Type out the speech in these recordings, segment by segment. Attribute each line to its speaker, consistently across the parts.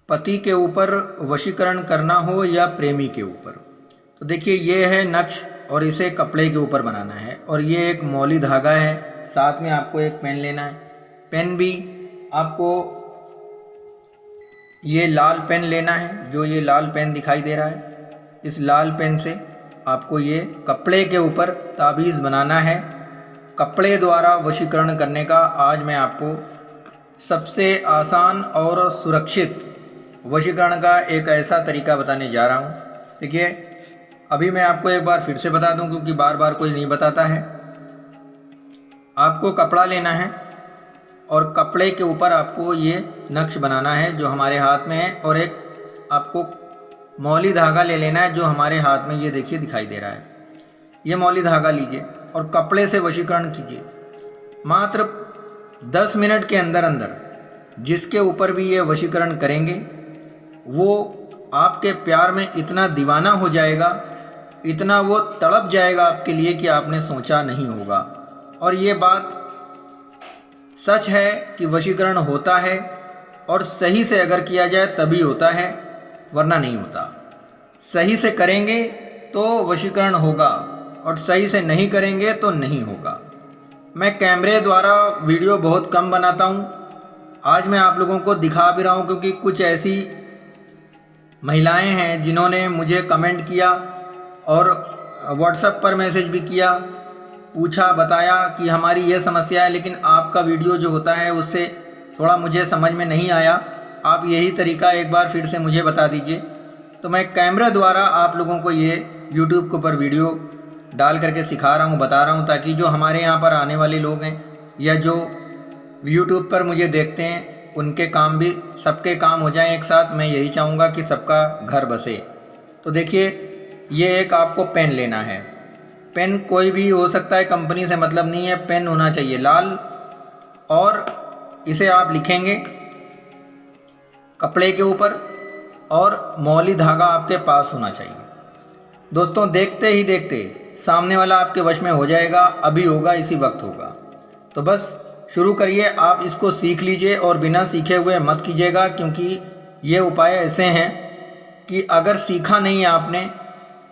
Speaker 1: पति के ऊपर वशीकरण करना हो या प्रेमी के ऊपर, तो देखिए ये है नक्श और इसे कपड़े के ऊपर बनाना है। और ये एक मौली धागा है, साथ में आपको एक पेन लेना है। पेन भी आपको ये लाल पेन लेना है, जो ये लाल पेन दिखाई दे रहा है। इस लाल पेन से आपको ये कपड़े के ऊपर ताबीज़ बनाना है। कपड़े द्वारा वशीकरण करने का आज मैं आपको सबसे आसान और सुरक्षित वशीकरण का एक ऐसा तरीका बताने जा रहा हूँ। देखिए, अभी मैं आपको एक बार फिर से बता दूं क्योंकि बार बार कोई नहीं बताता है। आपको कपड़ा लेना है और कपड़े के ऊपर आपको ये नक्श बनाना है जो हमारे हाथ में है, और एक आपको मौली धागा ले लेना है जो हमारे हाथ में ये देखिए दिखाई दे रहा है। ये मौली धागा लीजिए और कपड़े से वशीकरण कीजिए। मात्र 10 मिनट के अंदर अंदर जिसके ऊपर भी ये वशीकरण करेंगे वो आपके प्यार में इतना दीवाना हो जाएगा, इतना वो तड़प जाएगा आपके लिए कि आपने सोचा नहीं होगा। और ये बात सच है कि वशीकरण होता है और सही से अगर किया जाए तभी होता है, वरना नहीं होता। सही से करेंगे तो वशीकरण होगा और सही से नहीं करेंगे तो नहीं होगा। मैं कैमरे द्वारा वीडियो बहुत कम बनाता हूँ। आज मैं आप लोगों को दिखा भी रहा हूँ क्योंकि कुछ ऐसी महिलाएं हैं जिन्होंने मुझे कमेंट किया और व्हाट्सएप पर मैसेज भी किया, पूछा, बताया कि हमारी ये समस्या है, लेकिन आपका वीडियो जो होता है उससे थोड़ा मुझे समझ में नहीं आया। आप यही तरीका एक बार फिर से मुझे बता दीजिए। तो मैं कैमरा द्वारा आप लोगों को ये यूट्यूब के ऊपर वीडियो डाल करके सिखा रहा हूँ, बता रहा हूँ, ताकि जो हमारे यहाँ पर आने वाले लोग हैं या जो यूट्यूब पर मुझे देखते हैं उनके काम भी, सबके काम हो जाएं एक साथ। मैं यही चाहूँगा कि सबका घर बसे। तो देखिए, ये एक आपको पेन लेना है। पेन कोई भी हो सकता है, कंपनी से मतलब नहीं है, पेन होना चाहिए लाल। और इसे आप लिखेंगे कपड़े के ऊपर और मौली धागा आपके पास होना चाहिए। दोस्तों, देखते ही देखते सामने वाला आपके वश में हो जाएगा। अभी होगा, इसी वक्त होगा। तो बस शुरू करिए। आप इसको सीख लीजिए और बिना सीखे हुए मत कीजिएगा, क्योंकि ये उपाय ऐसे हैं कि अगर सीखा नहीं है आपने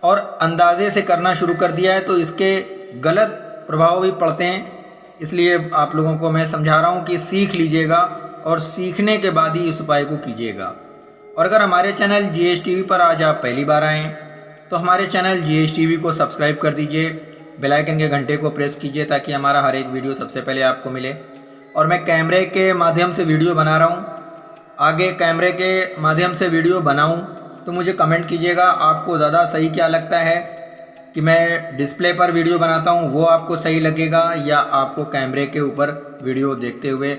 Speaker 1: और अंदाजे से करना शुरू कर दिया है तो इसके गलत प्रभाव भी पड़ते हैं। इसलिए आप लोगों को मैं समझा रहा हूँ कि सीख लीजिएगा और सीखने के बाद ही इस उपाय को कीजिएगा। और अगर हमारे चैनल GSTV पर आज आप पहली बार आएँ तो हमारे चैनल GSTV को सब्सक्राइब कर दीजिए, बेल आइकन के घंटे को प्रेस कीजिए ताकि हमारा हर एक वीडियो सबसे पहले आपको मिले। और मैं कैमरे के माध्यम से वीडियो बना रहा हूँ। आगे कैमरे के माध्यम से वीडियो बनाऊँ तो मुझे कमेंट कीजिएगा आपको ज़्यादा सही क्या लगता है, कि मैं डिस्प्ले पर वीडियो बनाता हूँ वो आपको सही लगेगा या आपको कैमरे के ऊपर वीडियो देखते हुए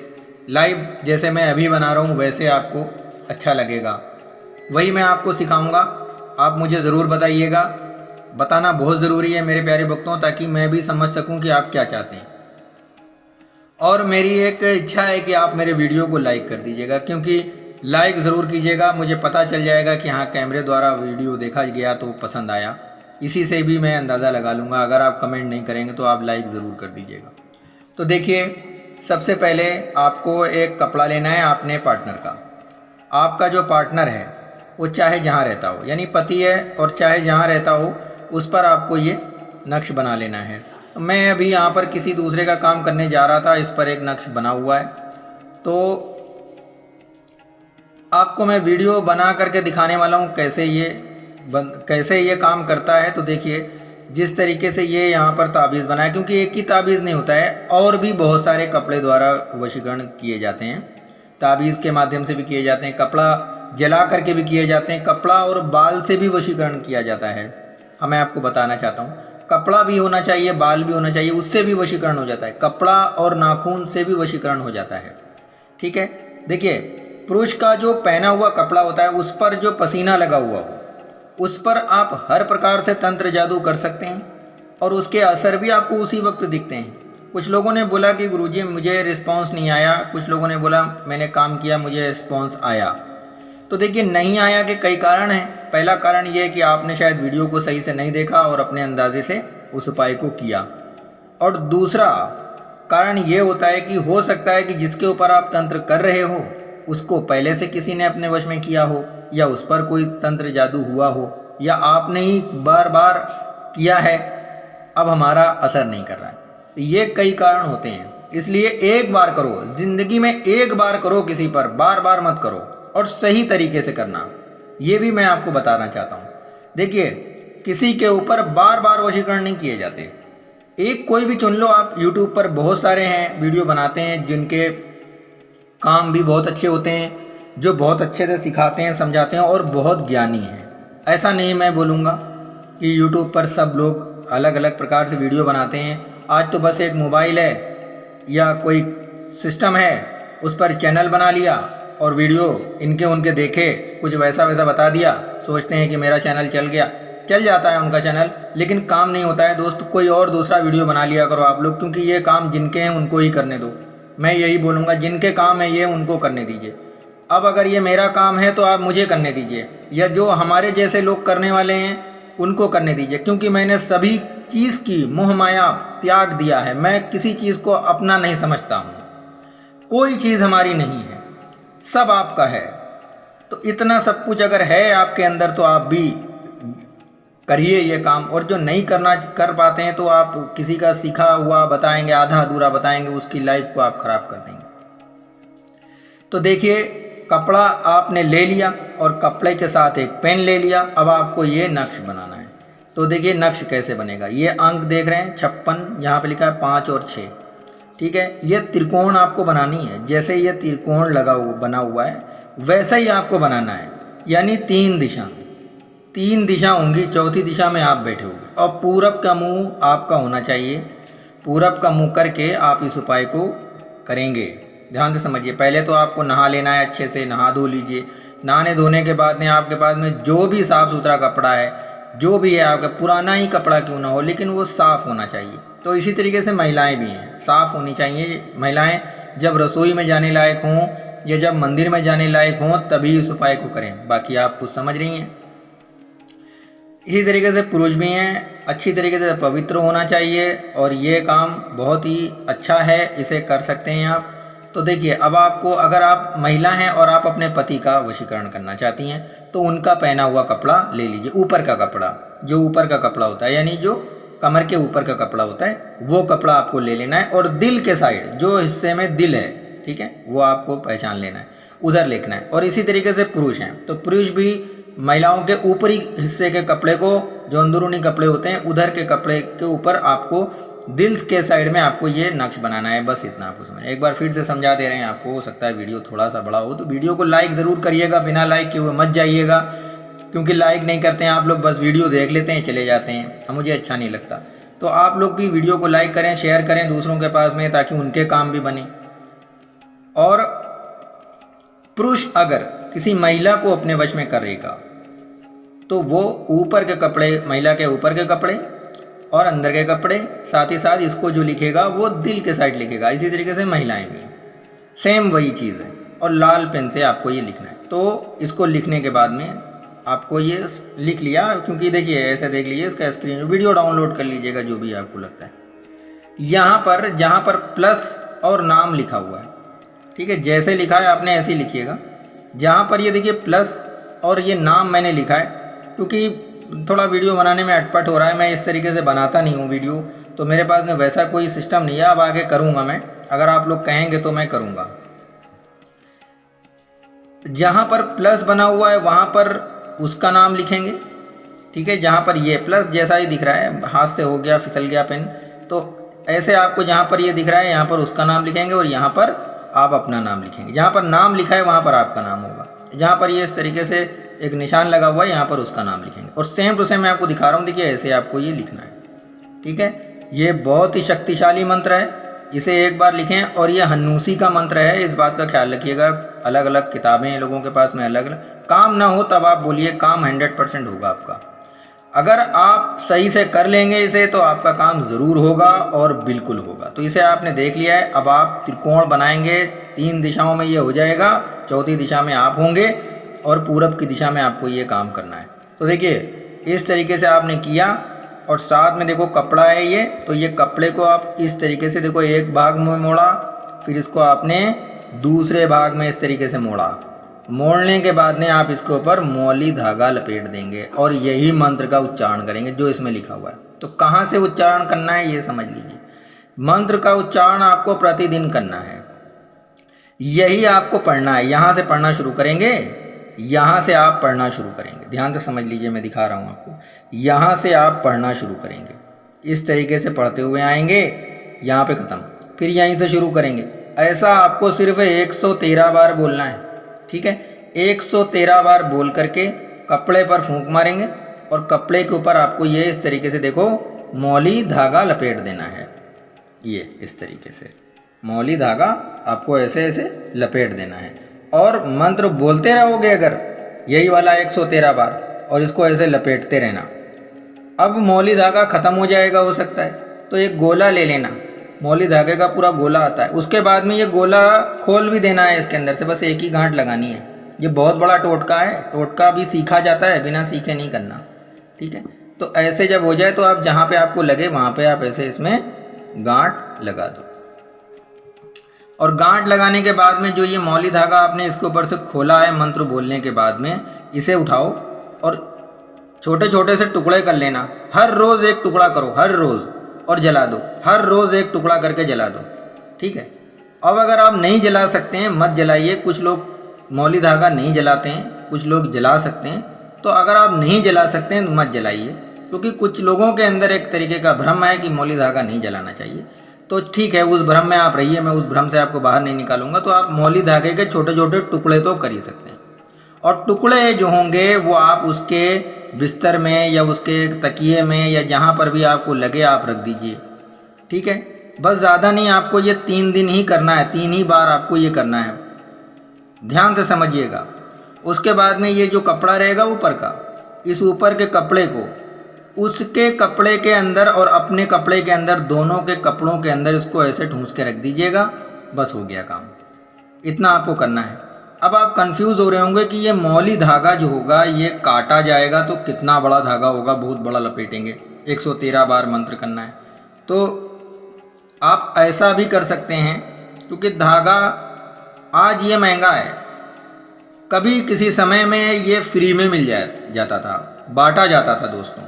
Speaker 1: लाइव जैसे मैं अभी बना रहा हूँ वैसे आपको अच्छा लगेगा। वही मैं आपको सिखाऊंगा। आप मुझे ज़रूर बताइएगा। बताना बहुत ज़रूरी है मेरे प्यारे भक्तों, ताकि मैं भी समझ सकूं कि आप क्या चाहते हैं। और मेरी एक इच्छा है कि आप मेरे वीडियो को लाइक कर दीजिएगा, क्योंकि लाइक ज़रूर कीजिएगा। मुझे पता चल जाएगा कि हाँ, कैमरे द्वारा वीडियो देखा गया तो पसंद आया। इसी से भी मैं अंदाज़ा लगा लूँगा। अगर आप कमेंट नहीं करेंगे तो आप लाइक ज़रूर कर दीजिएगा। तो देखिए, सबसे पहले आपको एक कपड़ा लेना है अपने पार्टनर का। आपका जो पार्टनर है वो चाहे जहाँ रहता हो, यानी पति है, और चाहे जहाँ रहता हो उस पर आपको ये नक्श बना लेना है। तो मैं अभी यहाँ पर किसी दूसरे का काम करने जा रहा था, इस पर एक नक्श बना हुआ है। तो आपको मैं वीडियो बना करके दिखाने वाला हूँ कैसे ये काम करता है। तो देखिए, जिस तरीके से ये यहाँ पर ताबीज़ बना है, क्योंकि एक ही ताबीज़ नहीं होता है, और भी बहुत सारे कपड़े द्वारा वशीकरण किए जाते हैं। ताबीज़ के माध्यम से भी किए जाते हैं, कपड़ा जला करके भी किए जाते हैं, कपड़ा और बाल से भी वशीकरण किया जाता है। मैं आपको बताना चाहता हूँ, कपड़ा भी होना चाहिए, बाल भी होना चाहिए, उससे भी वशीकरण हो जाता है। कपड़ा और नाखून से भी वशीकरण हो जाता है। ठीक है, देखिए, पुरुष का जो पहना हुआ कपड़ा होता है उस पर जो पसीना लगा हुआ हो उस पर आप हर प्रकार से तंत्र जादू कर सकते हैं और उसके असर भी आपको उसी वक्त दिखते हैं। कुछ लोगों ने बोला कि गुरुजी मुझे रिस्पॉन्स नहीं आया, कुछ लोगों ने बोला मैंने काम किया मुझे रिस्पॉन्स आया। तो देखिए, नहीं आया के कई कारण हैं। पहला कारण ये है कि आपने शायद वीडियो को सही से नहीं देखा और अपने अंदाजे से उस उपाय को किया। और दूसरा कारण ये होता है कि हो सकता है कि जिसके ऊपर आप तंत्र कर रहे हो उसको पहले से किसी ने अपने वश में किया हो, या उस पर कोई तंत्र जादू हुआ हो, या आपने ही बार बार किया है, अब हमारा असर नहीं कर रहा है। तो ये कई कारण होते हैं। इसलिए एक बार करो, जिंदगी में एक बार करो किसी पर, बार बार मत करो, और सही तरीके से करना। ये भी मैं आपको बताना चाहता हूँ। देखिए, किसी के ऊपर बार बार वशीकरण नहीं किए जाते। एक कोई भी चुन लो आप। यूट्यूब पर बहुत सारे हैं, वीडियो बनाते हैं जिनके काम भी बहुत अच्छे होते हैं, जो बहुत अच्छे से सिखाते हैं, समझाते हैं और बहुत ज्ञानी हैं। ऐसा नहीं मैं बोलूँगा कि यूट्यूब पर सब लोग अलग अलग प्रकार से वीडियो बनाते हैं। आज तो बस एक मोबाइल है या कोई सिस्टम है, उस पर चैनल बना लिया और वीडियो इनके उनके देखे, कुछ वैसा वैसा बता दिया, सोचते हैं कि मेरा चैनल चल गया। चल जाता है उनका चैनल, लेकिन काम नहीं होता है दोस्त। कोई और दूसरा वीडियो बना लिया करो आप लोग, क्योंकि ये काम जिनके हैं उनको ही करने दो। मैं यही बोलूँगा, जिनके काम है ये उनको करने दीजिए। अब अगर ये मेरा काम है तो आप मुझे करने दीजिए, या जो हमारे जैसे लोग करने वाले हैं उनको करने दीजिए, क्योंकि मैंने सभी चीज़ की मोह माया त्याग दिया है। मैं किसी चीज़ को अपना नहीं समझता हूँ। कोई चीज़ हमारी नहीं है, सब आपका है। तो इतना सब कुछ अगर है आपके अंदर तो आप भी करिए ये काम। और जो नहीं कर पाते हैं तो आप किसी का सीखा हुआ बताएंगे, आधा अधूरा बताएंगे, उसकी लाइफ को आप खराब कर देंगे। तो देखिए, कपड़ा आपने ले लिया और कपड़े के साथ एक पेन ले लिया। अब आपको ये नक्श बनाना है। तो देखिए नक्श कैसे बनेगा। ये अंक देख रहे हैं 56, यहाँ पे लिखा है 5 और 6, ठीक है। ये त्रिकोण आपको बनानी है। जैसे ये त्रिकोण बना हुआ है वैसा ही आपको बनाना है, यानी 3 दिशा होंगी, चौथी दिशा में आप बैठे होंगे। और पूरब का मुंह आपका होना चाहिए। पूरब का मुंह करके आप इस उपाय को करेंगे। ध्यान से समझिए। पहले तो आपको नहा लेना है, अच्छे से नहा धो लीजिए। नहाने धोने के बाद में आपके पास में जो भी साफ़ सुथरा कपड़ा है, जो भी है आपका, पुराना ही कपड़ा क्यों ना हो, लेकिन वो साफ़ होना चाहिए। तो इसी तरीके से महिलाएं भी हैं, साफ़ होनी चाहिए। महिलाएं जब रसोई में जाने लायक हों या जब मंदिर में जाने लायक हों तभी इस उपाय को करें। बाकी आप कुछ समझ रही हैं। इसी तरीके से पुरुष भी हैं, अच्छी तरीके से पवित्र होना चाहिए और ये काम बहुत ही अच्छा है, इसे कर सकते हैं आप। तो देखिए, अब आपको, अगर आप महिला हैं और आप अपने पति का वशीकरण करना चाहती हैं तो उनका पहना हुआ कपड़ा ले लीजिए। ऊपर का कपड़ा, जो ऊपर का कपड़ा होता है, यानी जो कमर के ऊपर का कपड़ा होता है, वो कपड़ा आपको ले लेना है। और दिल के साइड, जो हिस्से में दिल है, ठीक है, वो आपको पहचान लेना है, उधर लिखना है। और इसी तरीके से पुरुष हैं तो पुरुष भी महिलाओं के ऊपरी हिस्से के कपड़े को, जो अंदरूनी कपड़े होते हैं, उधर के कपड़े के ऊपर आपको दिल के साइड में आपको ये नक्श बनाना है। बस इतना आपको समझ। एक बार फिर से समझा दे रहे हैं आपको। हो सकता है वीडियो थोड़ा सा बड़ा हो, तो वीडियो को लाइक ज़रूर करिएगा। बिना लाइक के हुए मत जाइएगा, क्योंकि लाइक नहीं करते हैं आप लोग, बस वीडियो देख लेते हैं चले जाते हैं, मुझे अच्छा नहीं लगता। तो आप लोग भी वीडियो को लाइक करें, शेयर करें दूसरों के पास में, ताकि उनके काम भी बने। और पुरुष अगर किसी महिला को अपने वश में करेगा तो वो ऊपर के कपड़े, महिला के ऊपर के कपड़े और अंदर के कपड़े, साथ ही साथ इसको जो लिखेगा वो दिल के साइड लिखेगा। इसी तरीके से महिलाएं भी सेम वही चीज़ है। और लाल पेन से आपको ये लिखना है। तो इसको लिखने के बाद में आपको ये लिख लिया, क्योंकि देखिए ऐसे देख लीजिए, इसका स्क्रीन वीडियो डाउनलोड कर लीजिएगा, जो भी आपको लगता है। यहाँ पर जहाँ पर प्लस और नाम लिखा हुआ है, ठीक है, जैसे लिखा है आपने ऐसे ही लिखिएगा। जहाँ पर ये देखिए प्लस और ये नाम मैंने लिखा है, क्योंकि थोड़ा वीडियो बनाने में अटपट हो रहा है, मैं इस तरीके से बनाता नहीं हूँ वीडियो, तो मेरे पास में वैसा कोई सिस्टम नहीं है। अब आगे करूँगा मैं, अगर आप लोग कहेंगे तो मैं करूँगा। जहाँ पर प्लस बना हुआ है वहाँ पर उसका नाम लिखेंगे, ठीक है। जहाँ पर ये प्लस जैसा ही दिख रहा है, हाथ से हो गया, फिसल गया पेन, तो ऐसे आपको जहाँ पर ये दिख रहा है यहाँ पर उसका नाम लिखेंगे और यहाँ पर आप अपना नाम लिखेंगे। जहाँ पर नाम लिखा है वहाँ पर आपका नाम होगा। जहाँ पर ये इस तरीके से एक निशान लगा हुआ है, यहाँ पर उसका नाम लिखेंगे। और सेम टू सेम मैं आपको दिखा रहा हूँ, देखिए ऐसे आपको ये लिखना है, ठीक है। ये बहुत ही शक्तिशाली मंत्र है, इसे एक बार लिखें। और ये हन्नूसी का मंत्र है, इस बात का ख्याल रखिएगा। अलग अलग किताबें हैं लोगों के पास में, अलग अलग। काम ना हो तब आप बोलिए, काम 100% होगा आपका। अगर आप सही से कर लेंगे इसे तो आपका काम ज़रूर होगा और बिल्कुल होगा। तो इसे आपने देख लिया है। अब आप त्रिकोण बनाएंगे, 3 दिशाओं में ये हो जाएगा, चौथी दिशा में आप होंगे और पूरब की दिशा में आपको ये काम करना है। तो देखिए इस तरीके से आपने किया। और साथ में देखो कपड़ा है ये, तो ये कपड़े को आप इस तरीके से देखो, एक भाग में मोड़ा, फिर इसको आपने दूसरे भाग में इस तरीके से मोड़ा। मोड़ने के बाद में आप इसके ऊपर मौली धागा लपेट देंगे और यही मंत्र का उच्चारण करेंगे जो इसमें लिखा हुआ है। तो कहाँ से उच्चारण करना है ये समझ लीजिए। मंत्र का उच्चारण आपको प्रतिदिन करना है, यही आपको पढ़ना है। यहाँ से पढ़ना शुरू करेंगे, यहाँ से आप पढ़ना शुरू करेंगे। ध्यान से समझ लीजिए, मैं दिखा रहा हूँ आपको। यहाँ से आप पढ़ना शुरू करेंगे, इस तरीके से पढ़ते हुए आएंगे, यहाँ पे ख़त्म, फिर यहीं से शुरू करेंगे। ऐसा आपको सिर्फ 113 बार बोलना है, ठीक है। 113 बार बोल करके कपड़े पर फूंक मारेंगे और कपड़े के ऊपर आपको ये इस तरीके से देखो मौली धागा लपेट देना है। ये इस तरीके से मौली धागा आपको ऐसे ऐसे लपेट देना है और मंत्र बोलते रहोगे अगर यही वाला 113 बार और इसको ऐसे लपेटते रहना। अब मौली धागा ख़त्म हो जाएगा हो सकता है, तो एक गोला ले लेना, मौली धागे का पूरा गोला आता है। उसके बाद में ये गोला खोल भी देना है, इसके अंदर से बस एक ही गांठ लगानी है। ये बहुत बड़ा टोटका है, टोटका भी सीखा जाता है, बिना सीखे नहीं करना, ठीक है। तो ऐसे जब हो जाए तो आप जहाँ पे आपको लगे वहाँ पे आप ऐसे इसमें गांठ लगा दो। और गांठ लगाने के बाद में जो ये मौली धागा आपने इसके ऊपर से खोला है मंत्र बोलने के बाद में, इसे उठाओ और छोटे छोटे से टुकड़े कर लेना। हर रोज़ एक टुकड़ा करो, हर रोज़, और जला दो। हर रोज़ एक टुकड़ा करके जला दो, ठीक है। अब अगर आप नहीं जला सकते हैं मत जलाइए। कुछ लोग मौली धागा नहीं जलाते हैं, कुछ लोग जला सकते हैं। तो अगर आप नहीं जला सकते हैं तो मत जलाइए, क्योंकि कुछ लोगों के अंदर एक तरीके का भ्रम है कि मौली धागा नहीं जलाना चाहिए। तो ठीक है, उस भ्रम में आप रहिए, मैं उस भ्रम से आपको बाहर नहीं निकालूंगा। तो आप मौली धागे के छोटे छोटे टुकड़े तो कर ही सकते हैं, और टुकड़े जो होंगे वो आप उसके बिस्तर में या उसके तकिए में या जहाँ पर भी आपको लगे आप रख दीजिए, ठीक है। बस ज़्यादा नहीं, आपको ये 3 दिन ही करना है, 3 ही बार आपको ये करना है, ध्यान से समझिएगा। उसके बाद में ये जो कपड़ा रहेगा ऊपर का, इस ऊपर के कपड़े को उसके कपड़े के अंदर और अपने कपड़े के अंदर, दोनों के कपड़ों के अंदर इसको ऐसे ठूंस के रख दीजिएगा। बस हो गया काम, इतना आपको करना है। अब आप कंफ्यूज हो रहे होंगे कि ये मौली धागा जो होगा ये काटा जाएगा तो कितना बड़ा धागा होगा, बहुत बड़ा लपेटेंगे, 113 बार मंत्र करना है। तो आप ऐसा भी कर सकते हैं, क्योंकि धागा आज ये महंगा है, कभी किसी समय में ये फ्री में मिल जाता था, बांटा जाता था दोस्तों।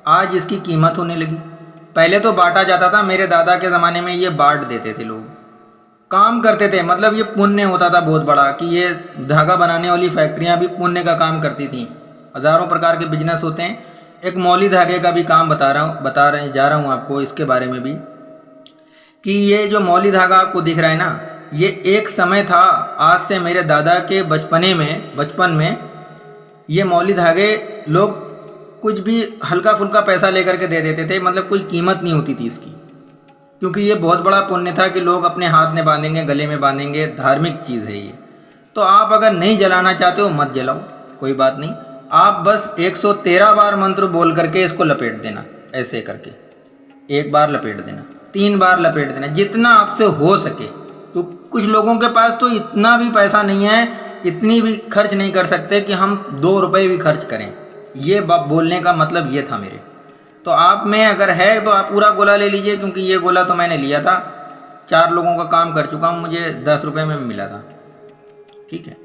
Speaker 1: आज इसकी कीमत होने लगी। पहले तो बांटा जाता था, मेरे दादा के ज़माने में ये बांट देते थे लोग, काम करते थे। मतलब ये पुण्य होता था बहुत बड़ा, कि ये धागा बनाने वाली फैक्ट्रियां भी पुण्य का काम करती थी। हज़ारों प्रकार के बिजनेस होते हैं। एक मौली धागे का भी काम बता जा रहा हूँ आपको इसके बारे में भी, कि ये जो मौली धागा आपको दिख रहा है ना, ये एक समय था, आज से मेरे दादा के बचपन में ये मौली धागे लोग कुछ भी हल्का फुल्का पैसा लेकर के दे देते थे, मतलब कोई कीमत नहीं होती थी इसकी, क्योंकि ये बहुत बड़ा पुण्य था कि लोग अपने हाथ में बांधेंगे, गले में बांधेंगे, धार्मिक चीज़ है ये। तो आप अगर नहीं जलाना चाहते हो मत जलाओ, कोई बात नहीं। आप बस 113 बार मंत्र बोल करके इसको लपेट देना, ऐसे करके 1 बार लपेट देना, 3 बार लपेट देना, जितना आपसे हो सके। तो कुछ लोगों के पास तो इतना भी पैसा नहीं है, इतनी भी खर्च नहीं कर सकते कि हम 2 रुपये भी खर्च करें। ये बोलने का मतलब ये था मेरे। तो आप में अगर है तो आप पूरा गोला ले लीजिए, क्योंकि ये गोला तो मैंने लिया था, 4 लोगों का काम कर चुका हूँ, मुझे 10 रुपये में मिला था, ठीक है,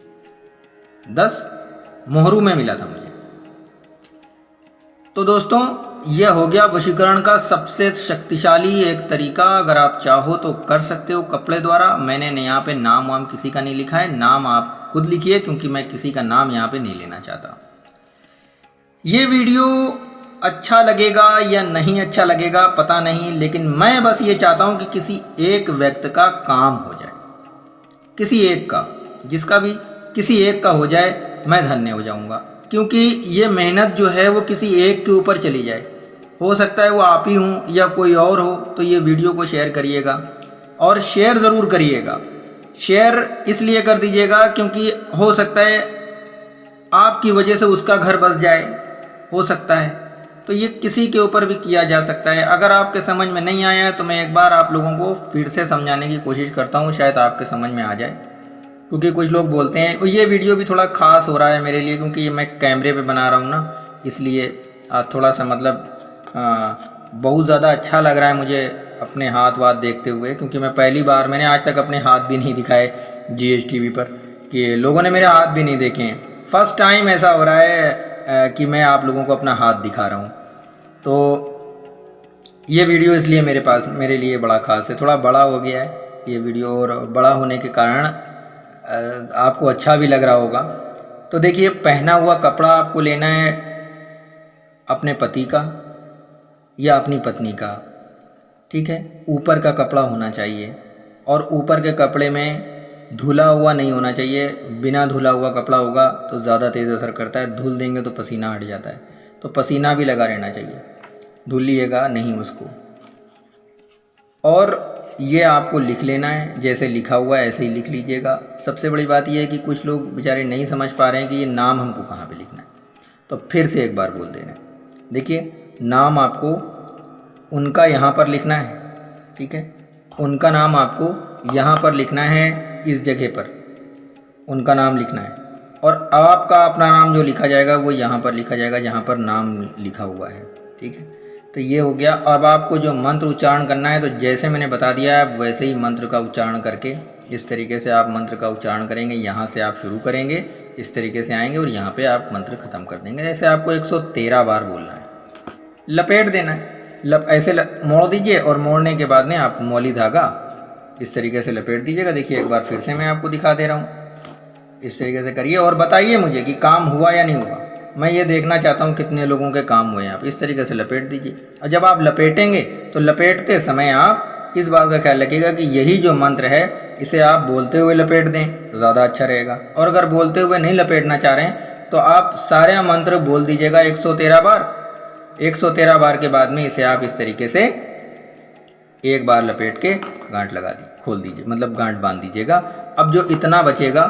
Speaker 1: 10 मोहरू में मिला था मुझे। तो दोस्तों यह हो गया वशीकरण का सबसे शक्तिशाली एक तरीका। अगर आप चाहो तो कर सकते हो कपड़े द्वारा। मैंने यहाँ पे नाम वाम किसी का नहीं लिखा है, नाम आप खुद लिखिए, क्योंकि मैं किसी का नाम यहाँ पे नहीं लेना चाहता। ये वीडियो अच्छा लगेगा या नहीं अच्छा लगेगा पता नहीं, लेकिन मैं बस ये चाहता हूँ कि किसी एक व्यक्ति का काम हो जाए, किसी एक का, जिसका भी किसी एक का हो जाए, मैं धन्य हो जाऊँगा। क्योंकि ये मेहनत जो है वो किसी एक के ऊपर चली जाए। हो सकता है वो आप ही हों या कोई और हो, तो ये वीडियो को शेयर करिएगा, और शेयर ज़रूर करिएगा। शेयर इसलिए कर दीजिएगा क्योंकि हो सकता है आपकी वजह से उसका घर बस जाए, हो सकता है। तो ये किसी के ऊपर भी किया जा सकता है। अगर आपके समझ में नहीं आया है तो मैं एक बार आप लोगों को फिर से समझाने की कोशिश करता हूँ, शायद आपके समझ में आ जाए। क्योंकि कुछ लोग बोलते हैं, ये वीडियो भी थोड़ा ख़ास हो रहा है मेरे लिए, क्योंकि ये मैं कैमरे पे बना रहा हूँ ना, इसलिए थोड़ा सा मतलब बहुत ज़्यादा अच्छा लग रहा है मुझे अपने हाथ वाथ देखते हुए, क्योंकि मैं पहली बार, मैंने आज तक अपने हाथ भी नहीं दिखाए GSTV पर, कि लोगों ने मेरे हाथ भी नहीं देखे हैं। फर्स्ट टाइम ऐसा हो रहा है कि मैं आप लोगों को अपना हाथ दिखा रहा हूँ। तो ये वीडियो इसलिए मेरे लिए बड़ा ख़ास है, थोड़ा बड़ा हो गया है ये वीडियो, और बड़ा होने के कारण आपको अच्छा भी लग रहा होगा। तो देखिए, पहना हुआ कपड़ा आपको लेना है अपने पति का या अपनी पत्नी का, ठीक है। ऊपर का कपड़ा होना चाहिए, और ऊपर के कपड़े में धुला हुआ नहीं होना चाहिए। बिना धुला हुआ कपड़ा होगा तो ज़्यादा तेज़ असर करता है, धुल देंगे तो पसीना हट जाता है, तो पसीना भी लगा रहना चाहिए, धुलिएगा नहीं उसको। और ये आपको लिख लेना है, जैसे लिखा हुआ है ऐसे ही लिख लीजिएगा। सबसे बड़ी बात यह है कि कुछ लोग बेचारे नहीं समझ पा रहे हैं कि ये नाम हमको कहाँ पे लिखना है, तो फिर से एक बार बोल दे रहे हैं। देखिए, नाम आपको उनका यहाँ पर लिखना है, ठीक है। उनका नाम आपको यहाँ पर लिखना है, इस जगह पर उनका नाम लिखना है, और आपका अपना नाम जो लिखा जाएगा वो यहाँ पर लिखा जाएगा जहाँ पर नाम लिखा हुआ है, ठीक है। तो ये हो गया। अब आपको जो मंत्र उच्चारण करना है, तो जैसे मैंने बता दिया है वैसे ही मंत्र का उच्चारण करके, इस तरीके से आप मंत्र का उच्चारण करेंगे। यहाँ से आप शुरू करेंगे, इस तरीके से आएंगे और यहाँ पे आप मंत्र ख़त्म कर देंगे। जैसे आपको 113 बार बोलना है, लपेट देना है, ऐसे मोड़ दीजिए, और मोड़ने के बाद में आप मौली धागा इस तरीके से लपेट दीजिएगा। देखिए, एक बार फिर से मैं आपको दिखा दे रहा हूँ, इस तरीके से करिए और बताइए मुझे कि काम हुआ या नहीं हुआ। मैं ये देखना चाहता हूँ कितने लोगों के काम हुए हैं। आप इस तरीके से लपेट दीजिए, और जब आप लपेटेंगे तो लपेटते समय आप इस बात का ख्याल रखिएगा कि यही जो मंत्र है इसे आप बोलते हुए लपेट दें तो ज़्यादा अच्छा रहेगा। और अगर बोलते हुए नहीं लपेटना चाह रहे हैं तो आप सारे मंत्र बोल दीजिएगा 113 बार। 113 बार के बाद में इसे आप इस तरीके से एक बार लपेट के गांठ लगा दी, खोल दीजिए, मतलब गांठ बांध दीजिएगा। अब जो इतना बचेगा,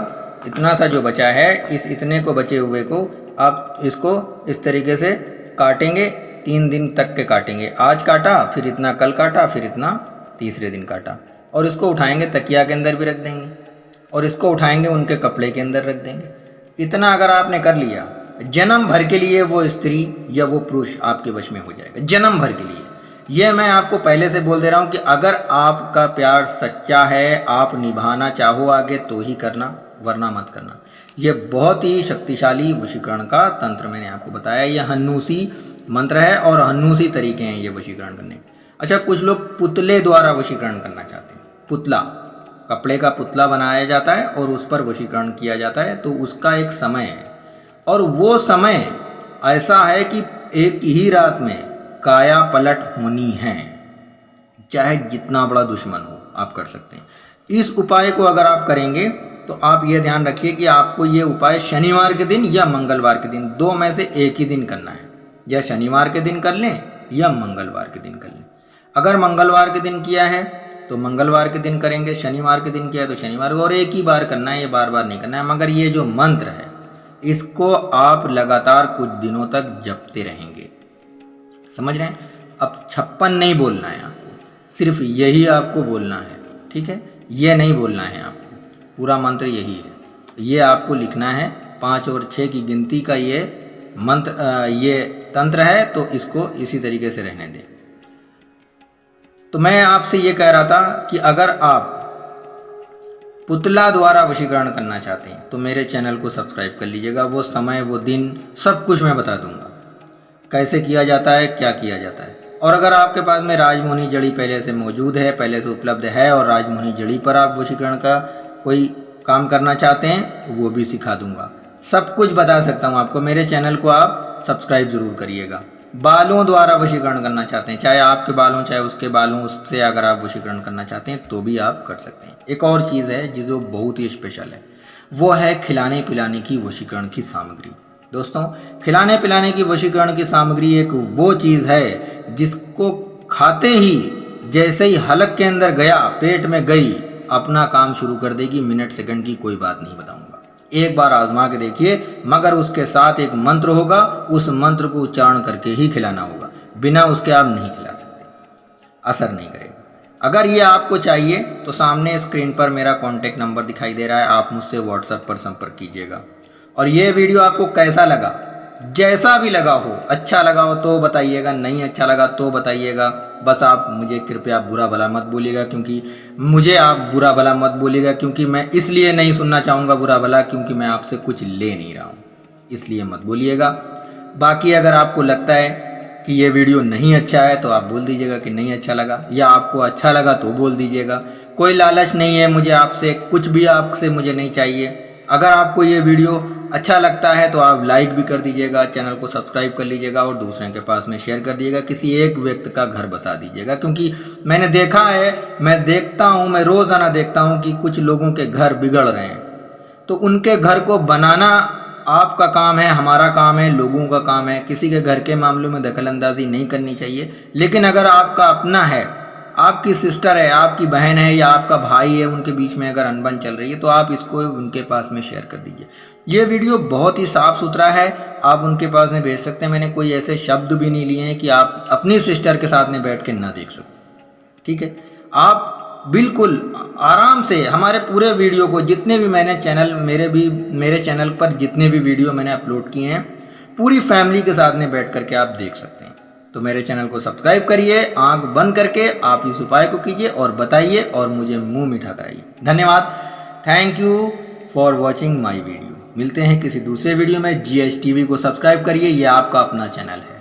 Speaker 1: इतना सा जो बचा है, इस इतने को बचे हुए को आप इसको इस तरीके से काटेंगे। 3 दिन तक के काटेंगे, आज काटा, फिर इतना कल काटा, फिर इतना तीसरे दिन काटा, और इसको उठाएंगे तकिया के अंदर भी रख देंगे, और इसको उठाएंगे उनके कपड़े के अंदर रख देंगे। इतना अगर आपने कर लिया, जन्म भर के लिए वो स्त्री या वो पुरुष आपके वश में हो जाएगा, जन्म भर के लिए। यह मैं आपको पहले से बोल दे रहा हूं कि अगर आपका प्यार सच्चा है, आप निभाना चाहो आगे तो ही करना, वरना मत करना। यह बहुत ही शक्तिशाली वशीकरण का तंत्र मैंने आपको बताया। यह हन्नूसी मंत्र है और हन्नूसी तरीके हैं ये वशीकरण करने के। अच्छा, कुछ लोग पुतले द्वारा वशीकरण करना चाहते हैं। पुतला, कपड़े का पुतला बनाया जाता है और उस पर वशीकरण किया जाता है, तो उसका एक समय है, और वो समय ऐसा है कि एक ही रात में काया पलट होनी है, चाहे जितना बड़ा दुश्मन हो आप कर सकते हैं। इस उपाय को अगर आप करेंगे तो आप ये ध्यान रखिए कि आपको ये उपाय शनिवार के दिन या मंगलवार के दिन, 2 में से एक ही दिन करना है। या शनिवार के दिन कर लें या मंगलवार के दिन कर लें। अगर मंगलवार के दिन किया है तो मंगलवार के दिन करेंगे, शनिवार के दिन किया है तो शनिवार को, और एक ही बार करना है, ये बार बार नहीं करना है। मगर ये जो मंत्र है इसको आप लगातार कुछ दिनों तक जपते रहेंगे, समझ रहे हैं। अब 56 नहीं बोलना है आपको, सिर्फ यही आपको बोलना है, ठीक है। ये नहीं बोलना है आपको, पूरा मंत्र यही है। ये आपको लिखना है, 5 और 6 की गिनती का ये मंत्र, ये तंत्र है, तो इसको इसी तरीके से रहने दें। तो मैं आपसे ये कह रहा था कि अगर आप पुतला द्वारा वशीकरण करना चाहते हैं तो मेरे चैनल को सब्सक्राइब कर लीजिएगा। वो समय, वो दिन, सब कुछ मैं बता दूंगा, कैसे किया जाता है, क्या किया जाता है। और अगर आपके पास में राजमोहनी जड़ी पहले से मौजूद है, पहले से उपलब्ध है, और राजमोहनी जड़ी पर आप वशीकरण का कोई काम करना चाहते हैं तो वो भी सिखा दूंगा, सब कुछ बता सकता हूँ आपको। मेरे चैनल को आप सब्सक्राइब जरूर करिएगा। बालों द्वारा वशीकरण करना चाहते हैं, चाहे आपके बालों चाहे उसके बालों, उससे अगर आप वशीकरण करना चाहते हैं तो भी आप कर सकते हैं। एक और चीज़ है जो बहुत ही स्पेशल है, वो है खिलाने पिलाने की वशीकरण की सामग्री। दोस्तों, खिलाने पिलाने की वशीकरण की सामग्री एक वो चीज़ है जिसको खाते ही, जैसे ही हलक के अंदर गया, पेट में गई, अपना काम शुरू कर देगी। मिनट सेकंड की कोई बात नहीं बताऊंगा, एक बार आजमा के देखिए। मगर उसके साथ एक मंत्र होगा, उस मंत्र को उच्चारण करके ही खिलाना होगा, बिना उसके आप नहीं खिला सकते, असर नहीं करेगा। अगर ये आपको चाहिए तो सामने स्क्रीन पर मेरा कॉन्टेक्ट नंबर दिखाई दे रहा है, आप मुझसे व्हाट्सएप पर संपर्क कीजिएगा। और ये वीडियो आपको कैसा लगा जैसा भी लगा हो, अच्छा लगा हो तो बताइएगा, नहीं अच्छा लगा तो बताइएगा। बस आप मुझे कृपया बुरा भला मत बोलिएगा, क्योंकि मुझे आप बुरा भला मत बोलिएगा, क्योंकि मैं इसलिए नहीं सुनना चाहूँगा बुरा भला, क्योंकि मैं आपसे कुछ ले नहीं रहा हूँ, इसलिए मत बोलिएगा। बाकी अगर आपको लगता है कि ये वीडियो नहीं अच्छा है तो आप बोल दीजिएगा कि नहीं अच्छा लगा, या आपको अच्छा लगा तो बोल दीजिएगा। कोई लालच नहीं है मुझे आपसे, कुछ भी आपसे मुझे नहीं चाहिए। अगर आपको ये वीडियो अच्छा लगता है तो आप लाइक भी कर दीजिएगा, चैनल को सब्सक्राइब कर लीजिएगा और दूसरे के पास में शेयर कर दीजिएगा, किसी एक व्यक्ति का घर बसा दीजिएगा। क्योंकि मैंने देखा है, मैं देखता हूँ, मैं रोज़ाना देखता हूँ कि कुछ लोगों के घर बिगड़ रहे हैं, तो उनके घर को बनाना आपका काम है, हमारा काम है, लोगों का काम है। किसी के घर के मामलों में दखलंदाजी नहीं करनी चाहिए। लेकिन अगर आपका अपना है, आपकी सिस्टर है, आपकी बहन है या आपका भाई है, उनके बीच में अगर अनबन चल रही है तो आप इसको उनके पास में शेयर कर दीजिए। ये वीडियो बहुत ही साफ सुथरा है, आप उनके पास में भेज सकते हैं। मैंने कोई ऐसे शब्द भी नहीं लिए हैं कि आप अपनी सिस्टर के साथ में बैठ के ना देख सको। ठीक है, आप बिल्कुल आराम से हमारे पूरे वीडियो को, जितने भी मैंने चैनल मेरे चैनल पर जितने भी वीडियो मैंने अपलोड किए हैं, पूरी फैमिली के साथ में बैठ करके आप देख सकते हैं। तो मेरे चैनल को सब्सक्राइब करिए, आंख बंद करके आप इस उपाय को कीजिए और बताइए और मुझे मुंह मीठा कराइए। धन्यवाद, thank you for watching my video. मिलते हैं किसी दूसरे वीडियो में। GH TV को सब्सक्राइब करिए, ये आपका अपना चैनल है।